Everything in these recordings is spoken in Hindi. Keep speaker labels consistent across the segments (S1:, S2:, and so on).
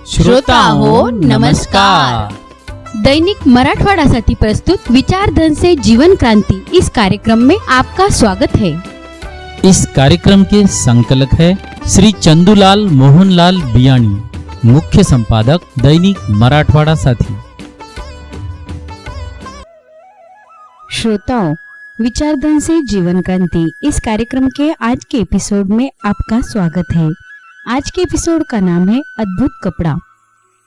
S1: श्रोता हो नमस्कार।
S2: दैनिक मराठवाडासाठी प्रस्तुत विचारधन से जीवन क्रांति इस कार्यक्रम में आपका स्वागत है।
S1: इस कार्यक्रम के संकलक है श्री चंदूलाल मोहनलाल बियाणी, मुख्य संपादक दैनिक मराठवाड़ा साथी।
S2: श्रोताओं, विचारधन से जीवन क्रांति इस कार्यक्रम के आज के एपिसोड में आपका स्वागत है। आज के एपिसोड का नाम है अद्भुत कपड़ा।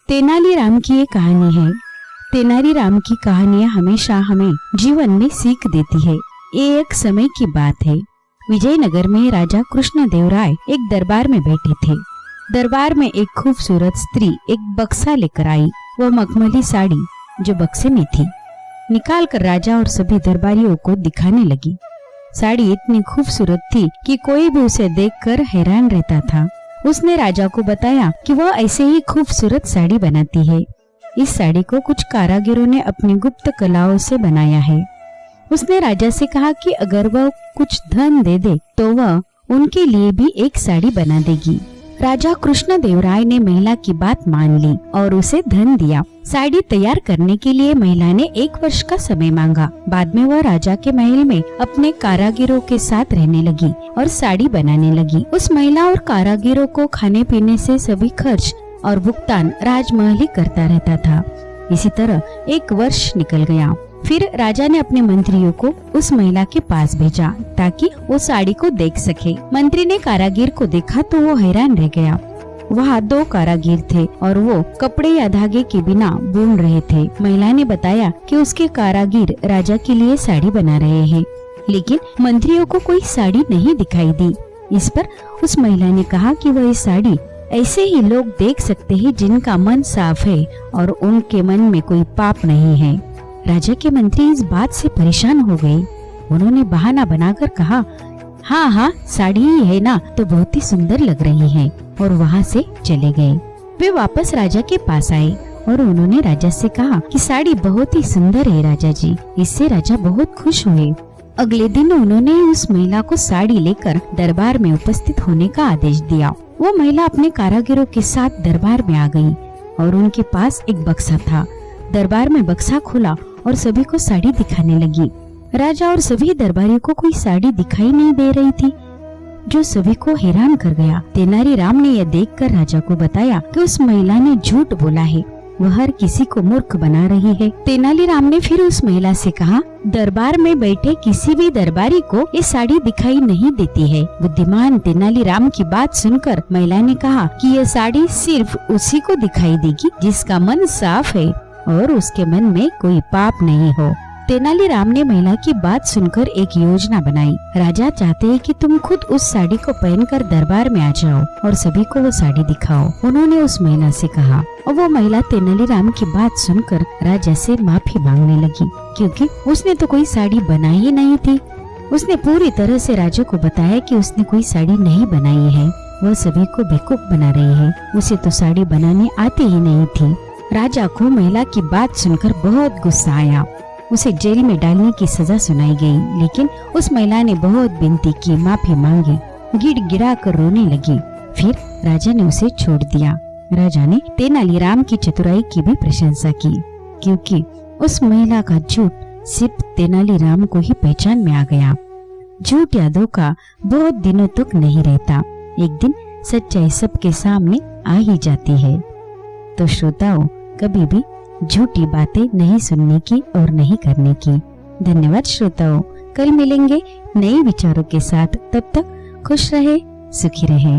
S2: तेनालीराम की ये कहानी है। तेनालीराम की कहानियां हमेशा हमें जीवन में सीख देती है। ये एक समय की बात है। विजयनगर में राजा कृष्णदेवराय एक दरबार में बैठे थे। दरबार में एक खूबसूरत स्त्री एक बक्सा लेकर आई। वह मखमली साड़ी जो बक्से में थी निकाल कर राजा और सभी दरबारियों को दिखाने लगी। साड़ी इतनी खूबसूरत थी कि कोई भी उसे देखकर हैरान रहता था। उसने राजा को बताया कि वह ऐसे ही खूबसूरत साड़ी बनाती है। इस साड़ी को कुछ कारीगरों ने अपनी गुप्त कलाओं से बनाया है। उसने राजा से कहा कि अगर वह कुछ धन दे दे तो वह उनके लिए भी एक साड़ी बना देगी। राजा कृष्णदेवराय ने महिला की बात मान ली और उसे धन दिया। साड़ी तैयार करने के लिए महिला ने 1 वर्ष का समय मांगा। बाद में वह राजा के महल में अपने कारीगरों के साथ रहने लगी और साड़ी बनाने लगी। उस महिला और कारीगरों को खाने पीने से सभी खर्च और भुगतान राजमहल ही करता रहता था। इसी तरह 1 वर्ष निकल गया। फिर राजा ने अपने मंत्रियों को उस महिला के पास भेजा ताकि वो साड़ी को देख सके। मंत्री ने कारीगर को देखा तो वो हैरान रह गया। वहाँ 2 कारीगर थे और वो कपड़े या धागे के बिना बुन रहे थे। महिला ने बताया कि उसके कारीगर राजा के लिए साड़ी बना रहे हैं, लेकिन मंत्रियों को कोई साड़ी नहीं दिखाई दी। इस पर उस महिला ने कहा कि वह ये साड़ी ऐसे ही लोग देख सकते हैं जिनका मन साफ है और उनके मन में कोई पाप नहीं है। राजा के मंत्री इस बात से परेशान हो गए। उन्होंने बहाना बनाकर कहा, हाँ, साड़ी ही है ना, तो बहुत ही सुंदर लग रही है, और वहाँ से चले गए। वे वापस राजा के पास आए और उन्होंने राजा से कहा कि साड़ी बहुत ही सुंदर है राजा जी। इससे राजा बहुत खुश हुए। अगले दिन उन्होंने उस महिला को साड़ी लेकर दरबार में उपस्थित होने का आदेश दिया। वो महिला अपने कारीगरों के साथ दरबार में आ गई और उनके पास एक बक्सा था। दरबार में बक्सा खोला और सभी को साड़ी दिखाने लगी। राजा और सभी दरबारियों को कोई साड़ी दिखाई नहीं दे रही थी, जो सभी को हैरान कर गया। तेनालीराम ने यह देखकर राजा को बताया कि उस महिला ने झूठ बोला है, वह हर किसी को मूर्ख बना रही है। तेनालीराम ने फिर उस महिला से कहा, दरबार में बैठे किसी भी दरबारी को ये साड़ी दिखाई नहीं देती है। बुद्धिमान तेनालीराम की बात सुनकर महिला ने कहा कि यह साड़ी सिर्फ उसी को दिखाई देगी जिसका मन साफ है और उसके मन में कोई पाप नहीं हो। तेनालीराम ने महिला की बात सुनकर एक योजना बनाई। राजा चाहते हैं कि तुम खुद उस साड़ी को पहनकर दरबार में आ जाओ और सभी को वो साड़ी दिखाओ। उन्होंने उस महिला से कहा और वो महिला तेनालीराम की बात सुनकर राजा से माफी मांगने लगी, क्योंकि उसने तो कोई साड़ी बनाई ही नहीं थी। उसने पूरी तरह से राजा को बताया कि उसने कोई साड़ी नहीं बनाई है, वह सभी को बेवकूफ बना रही है, उसे तो साड़ी बनाने आती ही नहीं थी। राजा को महिला की बात सुनकर बहुत गुस्सा आया। उसे जेल में डालने की सजा सुनाई गई, लेकिन उस महिला ने बहुत विनती की, माफी मांगी, गिड़गिड़ा कर रोने लगी। फिर राजा ने उसे छोड़ दिया। राजा ने तेनालीराम की चतुराई की भी प्रशंसा की, क्योंकि उस महिला का झूठ सिर्फ तेनालीराम को ही पहचान में आ गया। झूठ या धोखा बहुत दिनों तक नहीं रहता, एक दिन सच्चाई सबके सामने आ ही जाती है। तो श्रोताओं, कभी भी झूठी बातें नहीं सुनने की और नहीं करने की। धन्यवाद श्रोताओं, कल मिलेंगे नए विचारों के साथ। तब तक खुश रहे, सुखी रहे।